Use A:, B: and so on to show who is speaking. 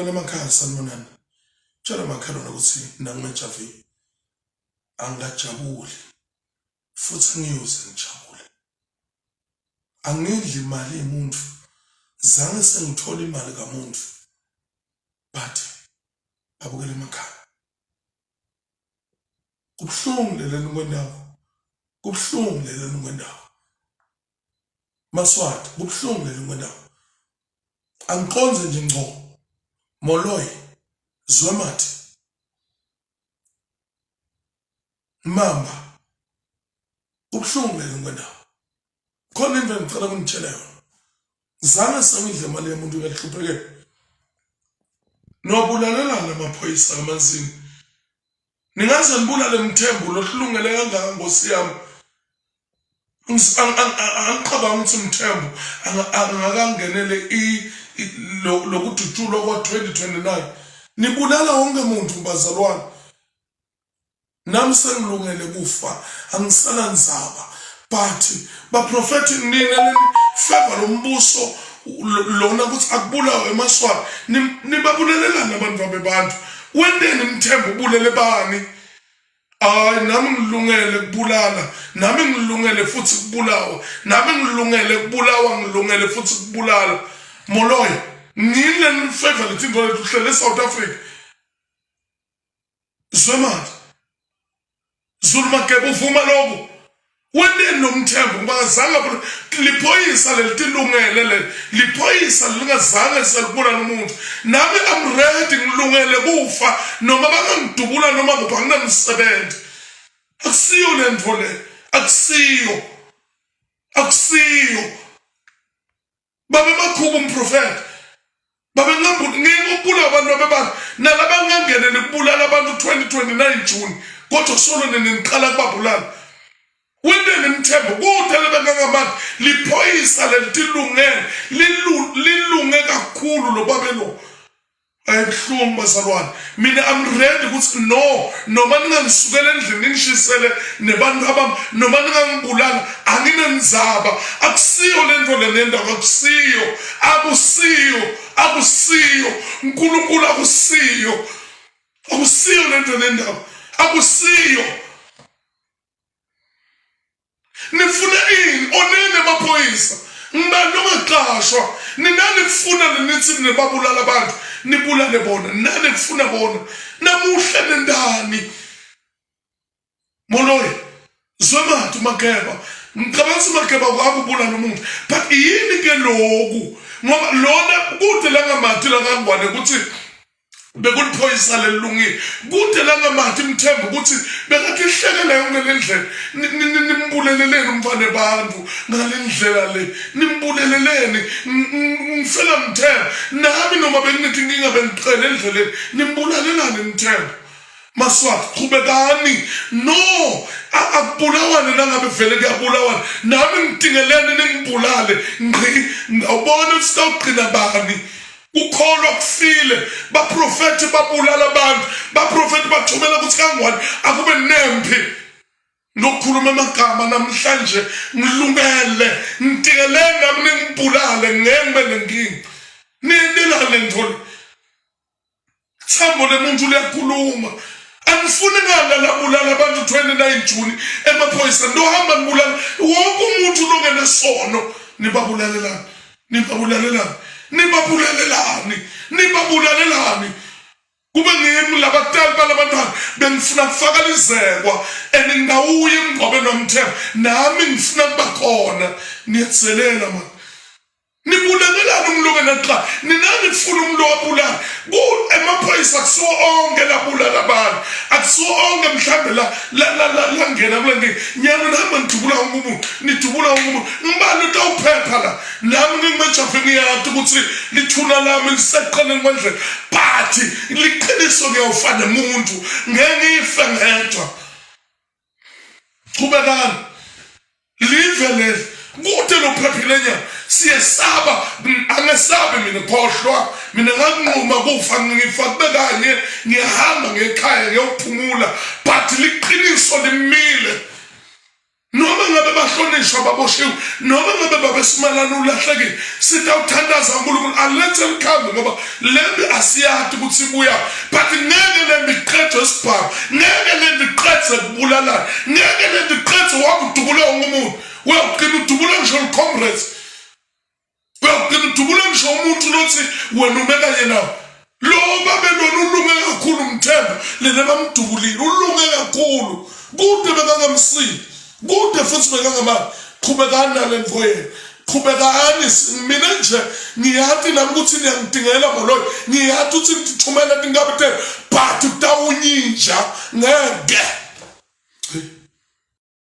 A: babukela emakhaya sanibonani. Tshela makhelwane ukuthi nangimejavi angajabuli futhi ngiyuze ngijabule. Angidli imali yemuntu. Zange sengithola imali kamuntu. But babukela emakhaya. Kubuhlungu leleni kwendawo. Kubuhlungu leleni kwendawo. Maswati, kubuhlungu leleni kwendawo. Angiqonze nje ngco. Moloyi, Zwemathi, Mamba, kubuhlungu leleni kwendawo. Khona into engicela kunitshela yona. Zange sengidle imali yemuntu ngehlupheke. Nobulalela namaphoyisa amanzini. Ningaze nibulale Mthembu lohlungele kangaka Nkosi yami. Angiqabanga ukuthi Mthembu angakangenele lokudutshulwa kwa-2029. Nibulala wonke muntu bazalwane. Nami sengilungele kufa, angisala nzaba. But baprofeti nina favor lombuso lona ukuthi akubulawe emaswati. Nibabulelelana abantu babebantu. Wendeni Mthembu ubulele bani? Nami ngilungele kubulala, nami ngilungele futhi kubulawa, nami ngilungele kubulawa, ngilungele futhi kubulala. Moloyi, ngile favor lethi into lethu hlele South Africa. Zwemathi, Zulu Makeba uvuma lokho. Wendeni noMthembu bangazange liphoyisa lelitilungele le liphoyisa lingazange selibula nomuntu. Nami I'm ready ngilungele kufa noma bangangidubula noma kuphi anginamsebenzi. Akusiyo lento le, akusiyo. Babe makhuba umprofeti. Babe ngikubula abantu abebantu nalaba ngangenele ukubulala abantu 2029 June kodwa solo neniqala kubabulala. Wendeni Mthembu kuthele bengangabantu liphoyisa lelitilungele lilunge kakhulu lo babelo. Ayibhlungu bazalwane. Mina I'm ready ukuthi no noma ningangisukela endlini nishisele nebantu abami noma ningangibulala anginenzaba. Akusiyo lento lenenda akusiyo uNkulunkulu akusiyo lento lenda akusiyo. Nifuna ini onene maphoyisa ngibani ongaqashwa ninani kufuna lenithi nebabulala abantu nibulale bona nani kufuna bona namuhle nendani. Moloyi, Zwemathi Makeba ngicabanga Makeba akubulala umuntu but yini ke lokhu ngoba lona kude la ngamathi la ngangwane ukuthi bekuliphoyisa lelungile kude la ngamathi Mthembu ukuthi bekathi ihlekela yonke lendlela nimbuleleleni umfane abantu ngalendlela le nimbuleleleni ngifela Mthembu nami noma benginithi ngingabe ngiqele endleleni nimbulalelani Mthembu. Maswati qhubekani no akubulawane nangabe vele kuyabulawana nami ngidingelene ningibulale ngawubona ukuthi sawugcina bani. Ukholwa kufile baprofeti babulala abantu baprofeti bathumela ukuthi kangwane akube nempi nokukhuluma amagama namhlanje ngilungele ngidingelene nami ningibulale ngengibe nenkinga nilale ntoni thambo lemuntu liyakhuluma. Angifuni ngala abantu 29 June emaphoyisa ndohamba nibulala wonke umuntu longene sono nibabulelelani kube ngimi labatali balabantwana bengifuna kufaka lizekwa ngingawuye emgqobe noMthembu nami ngifuna kuba khona niyethelela man. Nibulelelani umloke naxa ninani kufuna umlo wabulala emaphoyisa akusiwo onke labulala abantu akusiwo onke mhlambe la ngena kule nyama nami ngidubula umuntu nidubula umuntu ngibani utawuphepha la nami ngingimejavi ngiyathi ukuthi lithuna lami liseqeleni kwendlela but liqiniso kuyawufana umuntu ngengife ngedwa. Qhubekani live kude lophephile nyama siyesaba angesabi mina khohlwa mina nganquma kufa ngifa kubekanye ngihamba ngekhaya ngiyophumula but liqiniso limile noma noma ngabe bahlonishwa baboshiwe noma ngabe babesimalana ulahlekile sitawuthandaza uNkulunkulu alethe likhambe ngoba lembi asiyati ukuthi ibuya but ngeke lembi iqedwe isibhamu ngeke lembi iqedwe kubulalana ngeke lembi iqedwe wakudubula umuntu uyaqina udubula ngisho comrades uyaqina udubula ngisho umuntu lothi wena umeka yena lo babe lona ulunge kakhulu umthemba lena bamdubulile ulunge kakhulu kude bekangamsini kude futhi bekangamali qhubekani nalentweni qhubekani mina nje ngiyathi nami ukuthi niyangidingela moloyo ngiyathi ukuthi ngithumela ingabethe but utawunyinja ngeke